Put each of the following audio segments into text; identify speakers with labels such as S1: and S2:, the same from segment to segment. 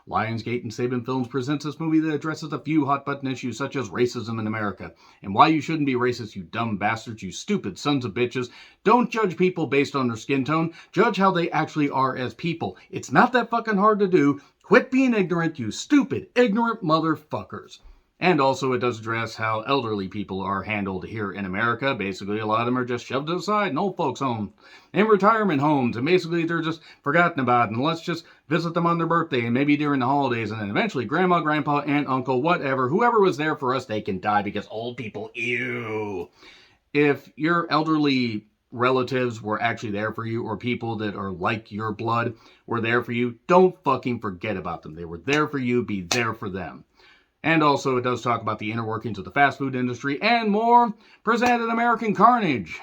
S1: Lionsgate and Saban Films presents this movie that addresses a few hot-button issues such as racism in America, and why you shouldn't be racist, you dumb bastards, you stupid sons of bitches. Don't judge people based on their skin tone. Judge how they actually are as people. It's not that fucking hard to do. Quit being ignorant, you stupid, ignorant motherfuckers. And also it does address how elderly people are handled here in America. Basically, a lot of them are just shoved aside in old folks' homes, in retirement homes, and basically they're just forgotten about, and let's just visit them on their birthday and maybe during the holidays, and then eventually grandma, grandpa, aunt, uncle, whatever, whoever was there for us, they can die because old people, ew. If your elderly relatives were actually there for you, or people that are like your blood were there for you, don't fucking forget about them. They were there for you, be there for them. And also, it does talk about the inner workings of the fast food industry and more. Presented American Carnage.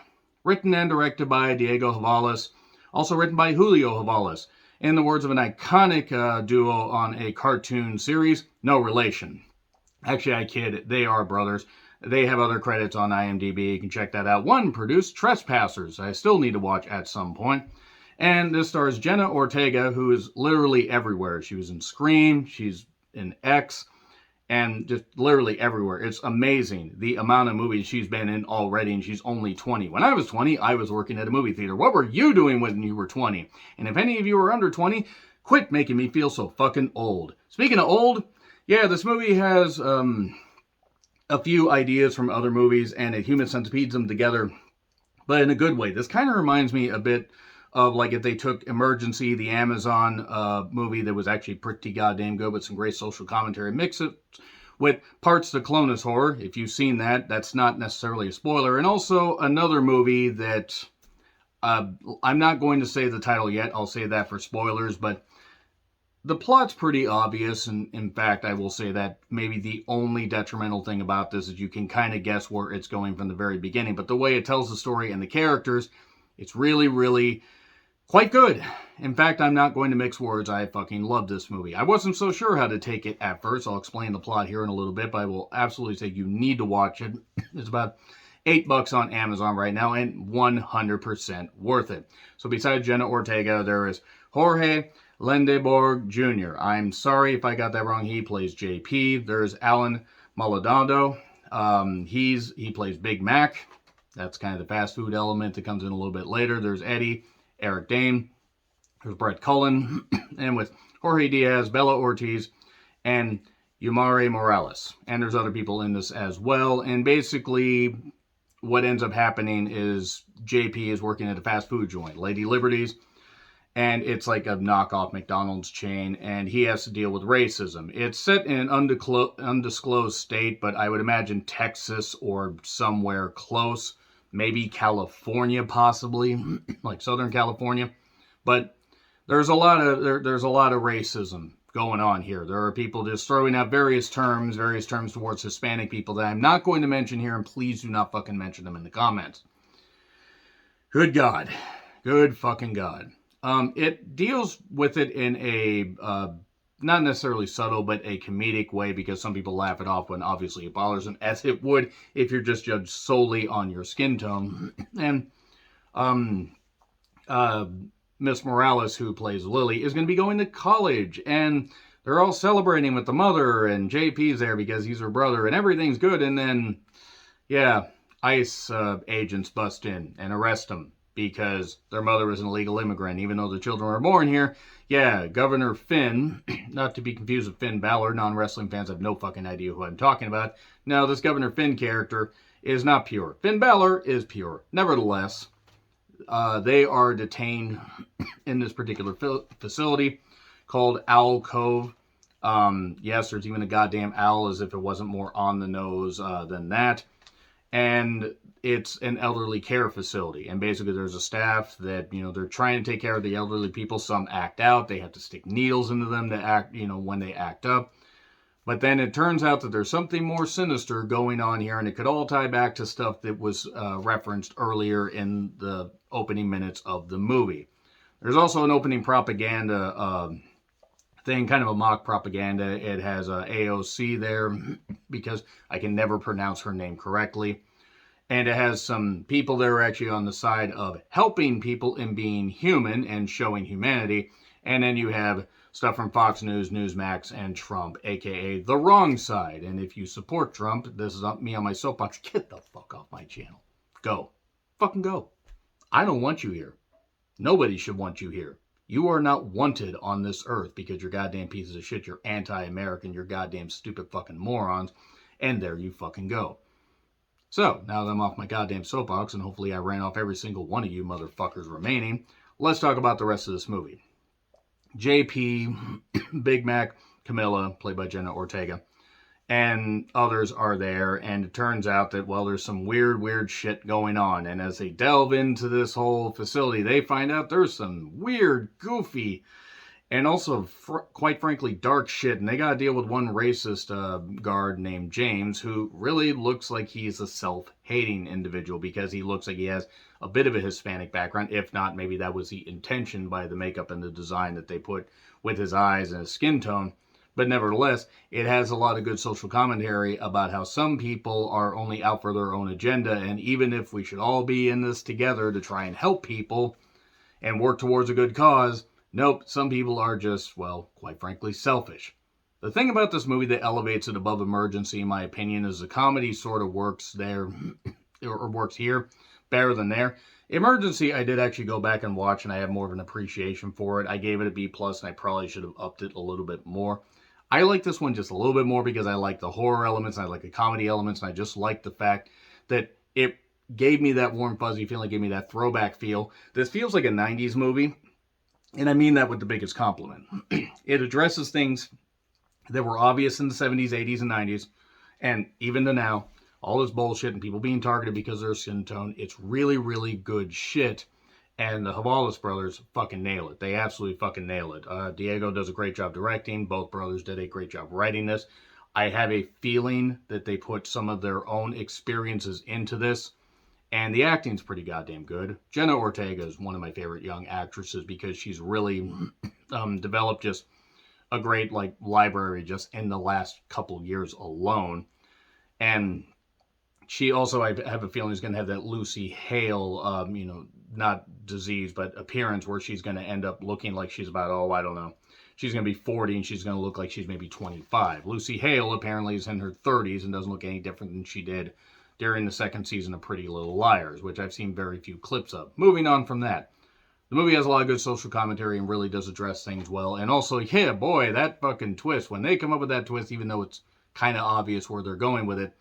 S1: Written and directed by Diego Havalas. Also written by Julio Havalas. In the words of an iconic duo on a cartoon series, no relation. Actually, I kid. They are brothers. They have other credits on IMDb. You can check that out. One produced Trespassers. I still need to watch at some point. And this stars Jenna Ortega, who is literally everywhere. She was in Scream. She's in X. And just literally everywhere. It's amazing the amount of movies she's been in already, and she's only 20. When I was 20, I was working at a movie theater. What were you doing when you were 20? And if any of you are under 20, quit making me feel so fucking old. Speaking of old, yeah, this movie has a few ideas from other movies, and it human centipedes them together, but in a good way. This kind of reminds me a bit of like if they took Emergency, the Amazon movie that was actually pretty goddamn good with some great social commentary, mix it with parts to Clonus Horror. If you've seen that, that's not necessarily a spoiler. And also another movie that I'm not going to say the title yet. I'll say that for spoilers, but the plot's pretty obvious. And in fact, I will say that maybe the only detrimental thing about this is you can kind of guess where it's going from the very beginning. But the way it tells the story and the characters, it's really, really quite good. In fact, I'm not going to mix words. I fucking love this movie. I wasn't so sure how to take it at first. I'll explain the plot here in a little bit, but I will absolutely say you need to watch it. It's about $8 on Amazon right now and 100% worth it. So besides Jenna Ortega, there is Jorge Lendeborg Jr. I'm sorry if I got that wrong. He plays JP. There's Alan Maldonado. He plays Big Mac. That's kind of the fast food element that comes in a little bit later. There's Eddie, Eric Dane, there's Brett Cullen, and with Jorge Diaz, Bella Ortiz, and Yumare Morales. And there's other people in this as well. And basically, what ends up happening is JP is working at a fast food joint, Lady Liberty's, and it's like a knockoff McDonald's chain, and he has to deal with racism. It's set in an undisclosed state, but I would imagine Texas or somewhere close. Maybe California, possibly, like Southern California. But there's a lot of racism going on here. There are people just throwing out various terms towards Hispanic people that I'm not going to mention here, and please do not fucking mention them in the comments. Good God. Good fucking God. It deals with it in a not necessarily subtle, but a comedic way, because some people laugh it off when obviously it bothers them, as it would if you're just judged solely on your skin tone. And Miss Morales, who plays Lily, is going to be going to college, and they're all celebrating with the mother, and JP's there because he's her brother, and everything's good. And then, yeah, ICE agents bust in and arrest them because their mother is an illegal immigrant, even though the children were born here. Yeah, Governor Finn, not to be confused with Finn Balor. Non-wrestling fans have no fucking idea who I'm talking about. No, this Governor Finn character is not pure. Finn Balor is pure. Nevertheless, they are detained in this particular facility called Owl Cove. Yes, there's even a goddamn owl, as if it wasn't more on the nose than that. And it's an elderly care facility. And basically there's a staff that, they're trying to take care of the elderly people. Some act out. They have to stick needles into them to act, when they act up. But then it turns out that there's something more sinister going on here, and it could all tie back to stuff that was referenced earlier in the opening minutes of the movie. There's also an opening propaganda thing, kind of a mock propaganda. It has AOC there, because I can never pronounce her name correctly. And it has some people that are actually on the side of helping people and being human and showing humanity. And then you have Stuff from Fox News, Newsmax, and Trump, aka the wrong side. And if you support Trump, this is me on my soapbox, get the fuck off my channel. Go. Fucking go. I don't want you here. Nobody should want you here. You are not wanted on this earth because you're goddamn pieces of shit, you're anti-American, you're goddamn stupid fucking morons, and there you fucking go. So, now that I'm off my goddamn soapbox, and hopefully I ran off every single one of you motherfuckers remaining, let's talk about the rest of this movie. JP, Big Mac, Camilla, played by Jenna Ortega, and others are there, and it turns out that, well, there's some weird shit going on, and as they delve into this whole facility, they find out there's some weird, goofy, and also, quite frankly, dark shit, and they gotta deal with one racist guard named James, who really looks like he's a self-hating individual, because he looks like he has a bit of a Hispanic background. If not, maybe that was the intention by the makeup and the design that they put with his eyes and his skin tone. But nevertheless, it has a lot of good social commentary about how some people are only out for their own agenda, and even if we should all be in this together to try and help people and work towards a good cause, nope, some people are just, well, quite frankly, selfish. The thing about this movie that elevates it above Emergency, in my opinion, is the comedy sort of works there, or works here, better than there. Emergency, I did actually go back and watch, and I have more of an appreciation for it. I gave it a B+, and I probably should have upped it a little bit more. I like this one just a little bit more because I like the horror elements, and I like the comedy elements, and I just like the fact that it gave me that warm, fuzzy feeling, gave me that throwback feel. This feels like a 90s movie, and I mean that with the biggest compliment. It addresses things that were obvious in the 70s, 80s, and 90s, and even to now, all this bullshit and people being targeted because of their skin tone. It's really good shit. And the Havalas brothers fucking nail it. They absolutely fucking nail it. Diego does a great job directing. Both brothers did a great job writing this. I have a feeling that they put some of their own experiences into this. And the acting's pretty goddamn good. Jenna Ortega is one of my favorite young actresses because she's really developed just a great library just in the last couple years alone. And she also, I have a feeling, is going to have that Lucy Hale, not disease, but appearance where she's going to end up looking like she's about, I don't know. She's going to be 40 and she's going to look like she's maybe 25. Lucy Hale apparently is in her 30s and doesn't look any different than she did during the second season of Pretty Little Liars, which I've seen very few clips of. Moving on from that. The movie has a lot of good social commentary and really does address things well. And also, yeah, boy, that fucking twist. When they come up with that twist, even though it's kind of obvious where they're going with it,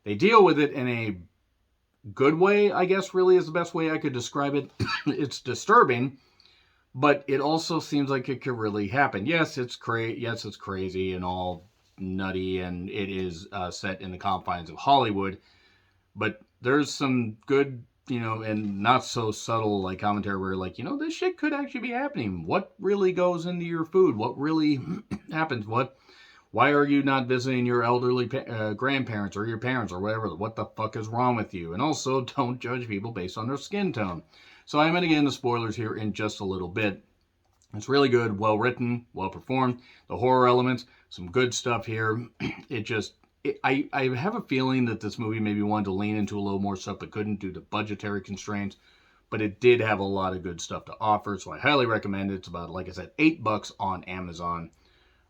S1: they deal with it in a good way, I guess, really is the best way I could describe it. It's disturbing, but it also seems like it could really happen. Yes, it's crazy and all nutty, and it is set in the confines of Hollywood, but there's some good, and not so subtle commentary where this shit could actually be happening. What really goes into your food? What really happens? Why are you not visiting your elderly grandparents or your parents or whatever? What the fuck is wrong with you? And also, don't judge people based on their skin tone. So I'm going to get into spoilers here in just a little bit. It's really good, well written, well performed. The horror elements, some good stuff here. I have a feeling that this movie maybe wanted to lean into a little more stuff but couldn't due to budgetary constraints. But it did have a lot of good stuff to offer, so I highly recommend it. It's about, like I said, $8 on Amazon.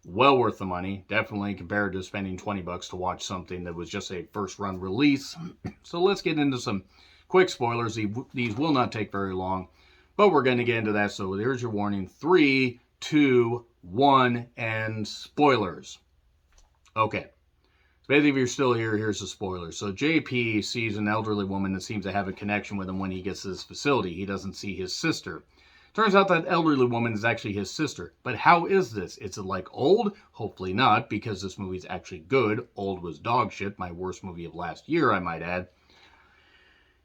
S1: Well worth the money, definitely, compared to spending $20 to watch something that was just a first-run release. So let's get into some quick spoilers. These will not take very long, but we're going to get into that. So here's your warning. 3, 2, 1, and spoilers. Okay. So basically, if you're still here, here's the spoilers. So JP sees an elderly woman that seems to have a connection with him when he gets to this facility. He doesn't see his sister. Turns out that elderly woman is actually his sister. But how is this? Is it like Old? Hopefully not, because this movie's actually good. Old was dog shit, my worst movie of last year, I might add.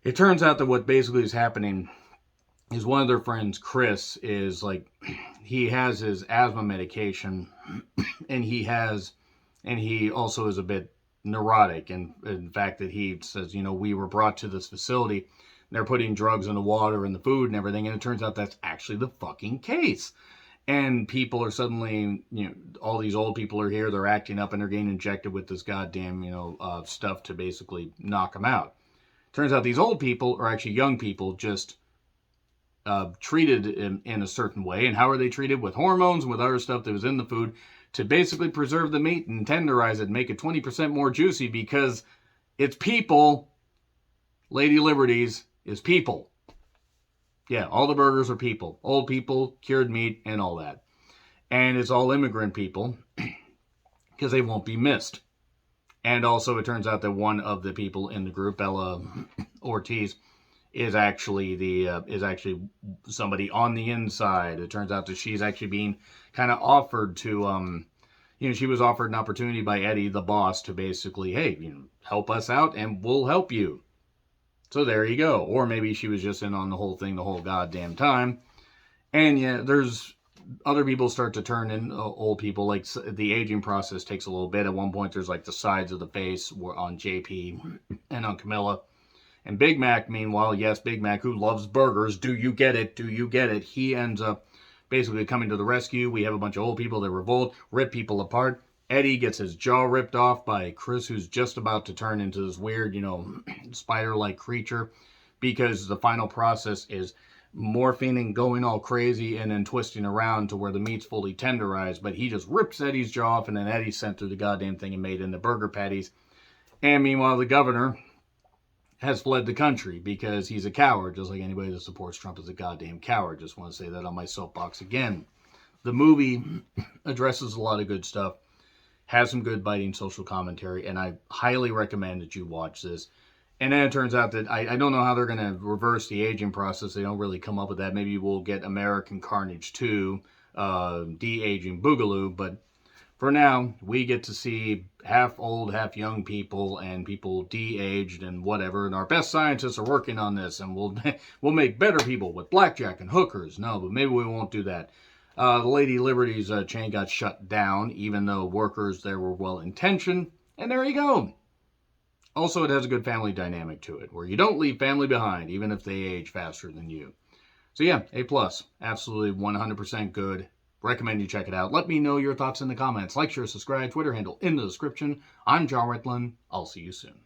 S1: It turns out that what basically is happening is one of their friends, Chris, is he has his asthma medication, and he also is a bit neurotic. And in fact that he says, we were brought to this facility, they're putting drugs in the water and the food and everything, and it turns out that's actually the fucking case. And people are suddenly, all these old people are here, they're acting up, and they're getting injected with this goddamn, stuff to basically knock them out. Turns out these old people are actually young people just treated in a certain way. And how are they treated? With hormones and with other stuff that was in the food to basically preserve the meat and tenderize it and make it 20% more juicy, because it's people. Lady Liberties is people. Yeah, all the burgers are people. Old people, cured meat, and all that. And it's all immigrant people because they won't be missed. And also, it turns out that one of the people in the group, Bella Ortiz, is actually somebody on the inside. It turns out that she's actually being kind of offered to, she was offered an opportunity by Eddie, the boss, to basically, hey, help us out and we'll help you. So there you go. Or maybe she was just in on the whole thing the whole goddamn time. And yeah, there's other people start to turn in, old people. Like, the aging process takes a little bit. At one point, there's like the sides of the face were on JP and on Camilla. And Big Mac, meanwhile, yes, Big Mac, who loves burgers, do you get it? Do you get it? He ends up basically coming to the rescue. We have a bunch of old people that revolt, rip people apart. Eddie gets his jaw ripped off by Chris, who's just about to turn into this weird, spider-like creature, because the final process is morphing and going all crazy and then twisting around to where the meat's fully tenderized. But he just rips Eddie's jaw off, and then Eddie's sent through the goddamn thing and made into burger patties. And meanwhile, the governor has fled the country because he's a coward, just like anybody that supports Trump is a goddamn coward. Just want to say that on my soapbox again. The movie addresses a lot of good stuff, has some good biting social commentary, and I highly recommend that you watch this. And then it turns out that I don't know how they're going to reverse the aging process. They don't really come up with that. Maybe we'll get American Carnage 2, de-aging Boogaloo, but for now, we get to see half old, half young people, and people de-aged and whatever. And our best scientists are working on this, and we'll make better people with blackjack and hookers. No, but maybe we won't do that. The Lady Liberty's chain got shut down, even though workers there were well-intentioned. And there you go. Also, it has a good family dynamic to it, where you don't leave family behind, even if they age faster than you. So yeah, A+. Absolutely 100% good. Recommend you check it out. Let me know your thoughts in the comments. Like, share, subscribe, Twitter handle in the description. I'm John Retlin. I'll see you soon.